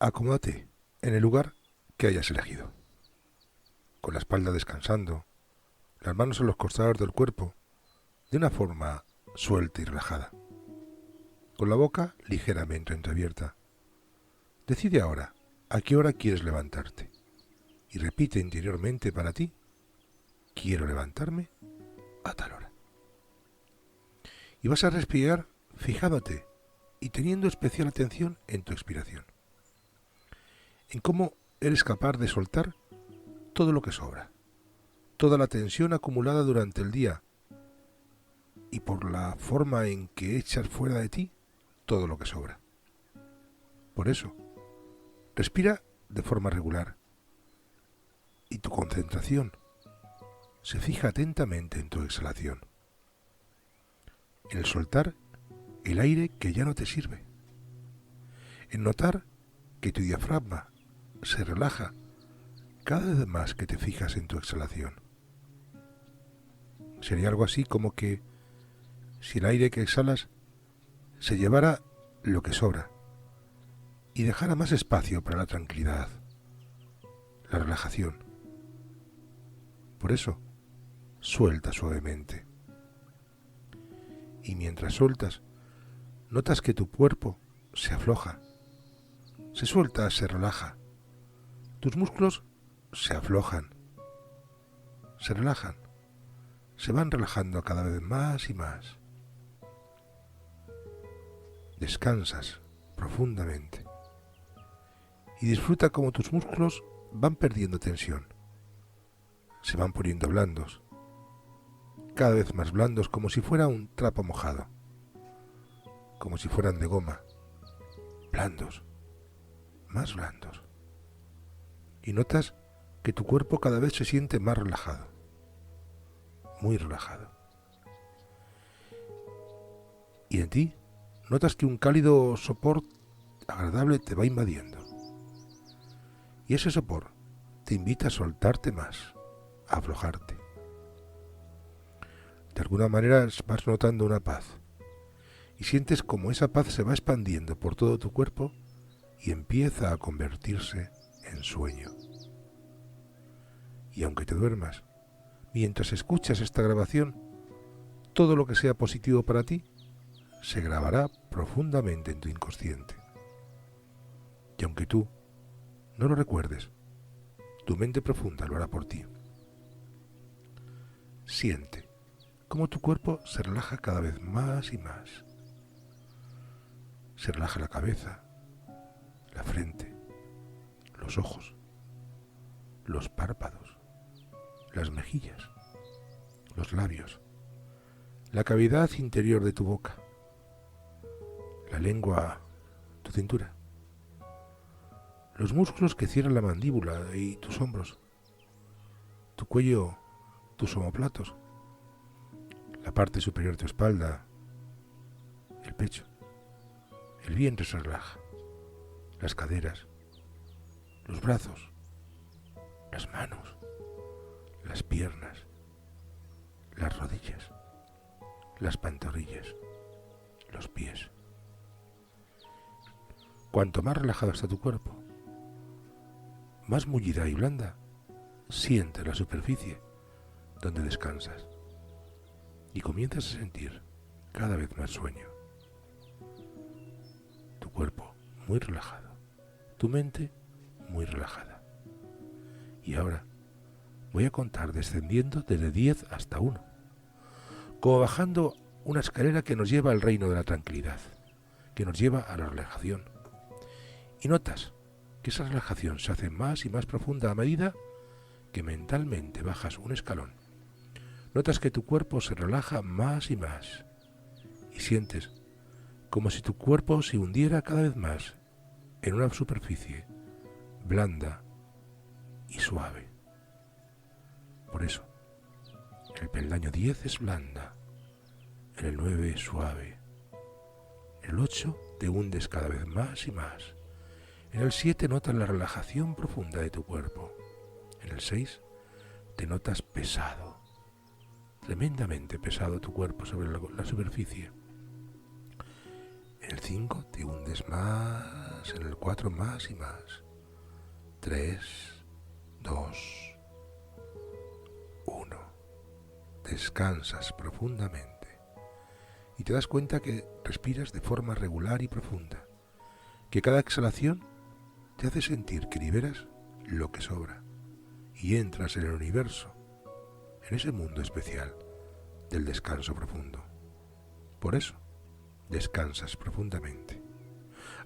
Acomódate en el lugar que hayas elegido, con la espalda descansando, las manos en los costados del cuerpo, de una forma suelta y relajada, con la boca ligeramente entreabierta. Decide ahora a qué hora quieres levantarte y repite interiormente para ti: quiero levantarme a tal hora. Y vas a respirar fijándote y teniendo especial atención en tu expiración, en cómo eres capaz de soltar todo lo que sobra, toda la tensión acumulada durante el día y por la forma en que echas fuera de ti todo lo que sobra. Por eso, respira de forma regular y tu concentración se fija atentamente en tu exhalación, en el soltar el aire que ya no te sirve, en notar que tu diafragma se relaja cada vez más que te fijas en tu exhalación. Sería algo así como que si el aire que exhalas se llevara lo que sobra y dejara más espacio para la tranquilidad, la relajación. Por eso, suelta suavemente. Y mientras sueltas, notas que tu cuerpo se afloja, se suelta, se relaja. Tus músculos se aflojan, se relajan, se van relajando cada vez más y más. Descansas profundamente y disfruta cómo tus músculos van perdiendo tensión, se van poniendo blandos, cada vez más blandos, como si fuera un trapo mojado, como si fueran de goma, blandos, más blandos. Y notas que tu cuerpo cada vez se siente más relajado, muy relajado. Y en ti notas que un cálido sopor agradable te va invadiendo. Y ese sopor te invita a soltarte más, a aflojarte. De alguna manera vas notando una paz y sientes como esa paz se va expandiendo por todo tu cuerpo y empieza a convertirse en sueño. Y aunque te duermas, mientras escuchas esta grabación, todo lo que sea positivo para ti se grabará profundamente en tu inconsciente. Y aunque tú no lo recuerdes, tu mente profunda lo hará por ti. Siente cómo tu cuerpo se relaja cada vez más y más. Se relaja la cabeza, la frente, los ojos, los párpados, las mejillas, los labios, la cavidad interior de tu boca, la lengua, tu cintura, los músculos que cierran la mandíbula y tus hombros, tu cuello, tus omóplatos, la parte superior de tu espalda, el pecho, el vientre se relaja, las caderas, los brazos, las manos, las piernas, las rodillas, las pantorrillas, los pies. Cuanto más relajado está tu cuerpo, más mullida y blanda siente la superficie donde descansas y comienzas a sentir cada vez más sueño. Tu cuerpo muy relajado, tu mente muy relajada. Y ahora voy a contar descendiendo desde 10 hasta 1, como bajando una escalera que nos lleva al reino de la tranquilidad, que nos lleva a la relajación. Y notas que esa relajación se hace más y más profunda a medida que mentalmente bajas un escalón. Notas que tu cuerpo se relaja más y más y sientes como si tu cuerpo se hundiera cada vez más en una superficie blanda y suave. Por eso, el peldaño 10 es blanda, en el 9 es suave, en el 8 te hundes cada vez más y más, en el 7 notas la relajación profunda de tu cuerpo, en el 6 te notas pesado, tremendamente pesado tu cuerpo sobre la superficie. En el 5 te hundes más más, en el 4 más y más. 3, 2, 1. Descansas profundamente y te das cuenta que respiras de forma regular y profunda, que cada exhalación te hace sentir que liberas lo que sobra y entras en el universo, en ese mundo especial del descanso profundo. Por eso, descansas profundamente.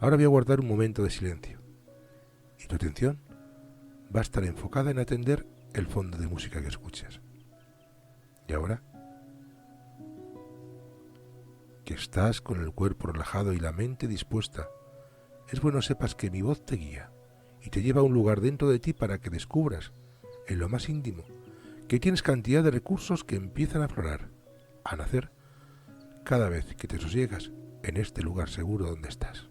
Ahora voy a guardar un momento de silencio y tu atención va a estar enfocada en atender el fondo de música que escuchas. Y ahora que estás con el cuerpo relajado y la mente dispuesta, es bueno sepas que mi voz te guía y te lleva a un lugar dentro de ti para que descubras, en lo más íntimo, que tienes cantidad de recursos que empiezan a aflorar, a nacer, cada vez que te sosiegas en este lugar seguro donde estás.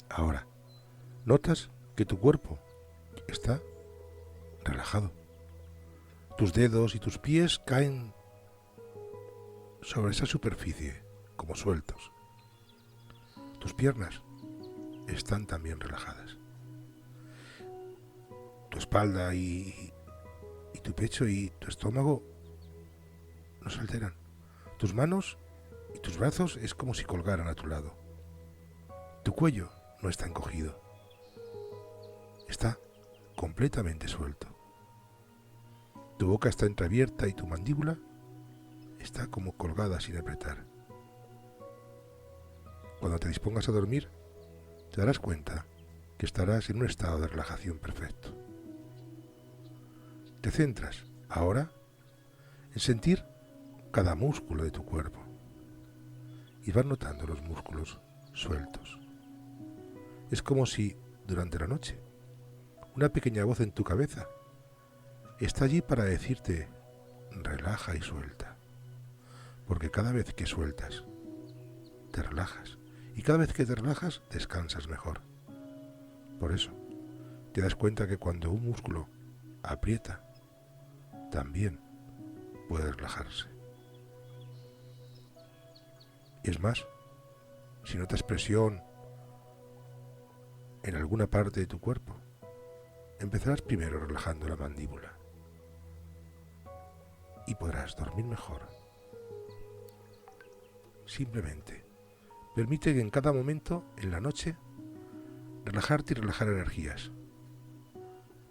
Ahora, notas que tu cuerpo está relajado. Tus dedos y tus pies caen sobre esa superficie como sueltos. Tus piernas están también relajadas. Tu espalda y tu pecho y tu estómago no se alteran. Tus manos y tus brazos es como si colgaran a tu lado. Tu cuello no está encogido. Está completamente suelto. Tu boca está entreabierta y tu mandíbula está como colgada sin apretar. Cuando te dispongas a dormir, te darás cuenta que estarás en un estado de relajación perfecto. Te centras ahora en sentir cada músculo de tu cuerpo y vas notando los músculos sueltos. Es como si, durante la noche, una pequeña voz en tu cabeza está allí para decirte: relaja y suelta. Porque cada vez que sueltas, te relajas. Y cada vez que te relajas, descansas mejor. Por eso, te das cuenta que cuando un músculo aprieta, también puede relajarse. Y es más, si notas presión en alguna parte de tu cuerpo, empezarás primero relajando la mandíbula y podrás dormir mejor. Simplemente permite que en cada momento, en la noche, relajarte y relajar energías,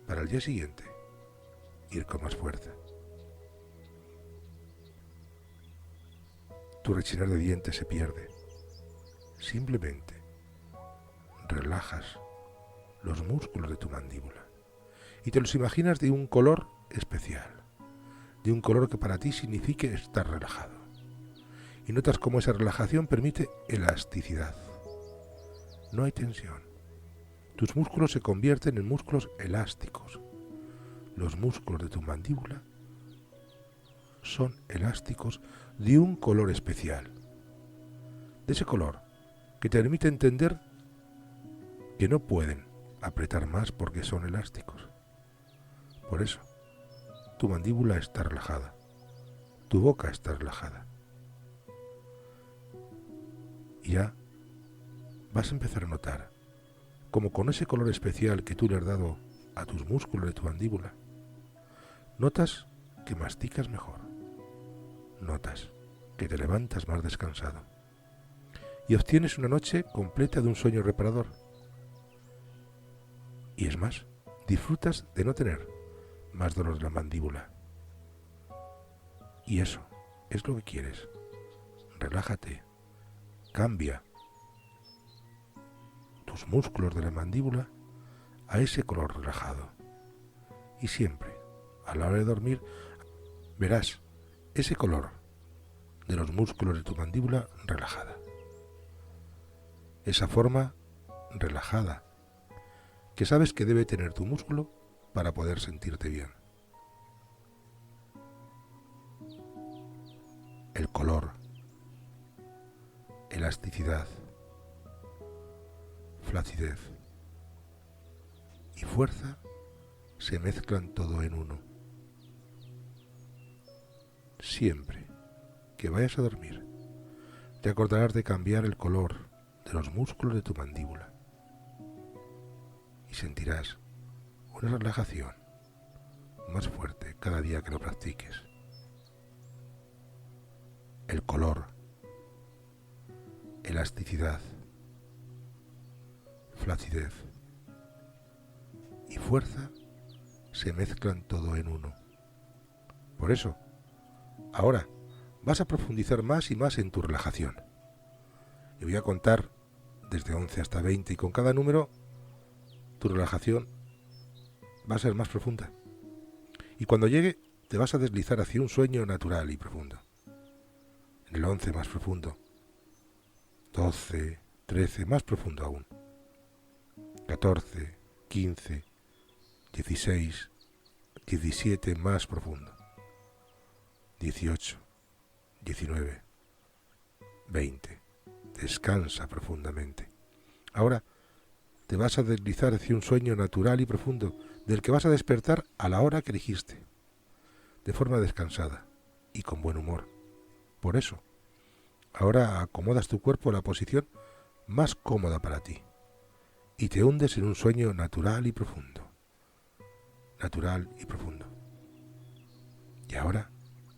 para el día siguiente ir con más fuerza. Tu rechinar de dientes se pierde. Simplemente relajas los músculos de tu mandíbula y te los imaginas de un color especial, de un color que para ti signifique estar relajado. Y notas cómo esa relajación permite elasticidad. No hay tensión. Tus músculos se convierten en músculos elásticos. Los músculos de tu mandíbula son elásticos de un color especial. De ese color que te permite entender que no pueden apretar más porque son elásticos. Por eso, tu mandíbula está relajada. Tu boca está relajada. Y ya vas a empezar a notar como con ese color especial que tú le has dado a tus músculos de tu mandíbula, notas que masticas mejor, notas que te levantas más descansado y obtienes una noche completa de un sueño reparador. Y es más, disfrutas de no tener más dolor de la mandíbula. Y eso es lo que quieres. Relájate. Cambia tus músculos de la mandíbula a ese color relajado. Y siempre, a la hora de dormir, verás ese color de los músculos de tu mandíbula relajada. Esa forma relajada que sabes que debe tener tu músculo para poder sentirte bien. El color, elasticidad, flacidez y fuerza se mezclan todo en uno. Siempre que vayas a dormir, te acordarás de cambiar el color de los músculos de tu mandíbula y sentirás una relajación más fuerte cada día que lo practiques. El color, elasticidad, flacidez y fuerza se mezclan todo en uno. Por eso, ahora vas a profundizar más y más en tu relajación. Y voy a contar desde 11 hasta 20 y con cada número tu relajación va a ser más profunda. Y cuando llegue te vas a deslizar hacia un sueño natural y profundo. En el 11 más profundo, 12, 13 más profundo aún, 14, 15, 16, 17 más profundo, 18, 19, 20. Descansa profundamente. Ahora te vas a deslizar hacia un sueño natural y profundo del que vas a despertar a la hora que elegiste, de forma descansada y con buen humor. Por eso, ahora acomodas tu cuerpo a la posición más cómoda para ti y te hundes en un sueño natural y profundo. Natural y profundo. Y ahora,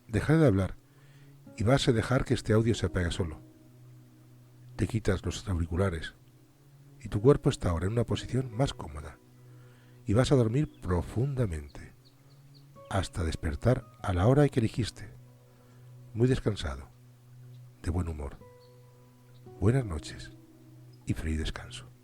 dejaré de hablar y vas a dejar que este audio se apague solo. Te quitas los auriculares y tu cuerpo está ahora en una posición más cómoda y vas a dormir profundamente hasta despertar a la hora que elegiste, muy descansado, de buen humor. Buenas noches y feliz descanso.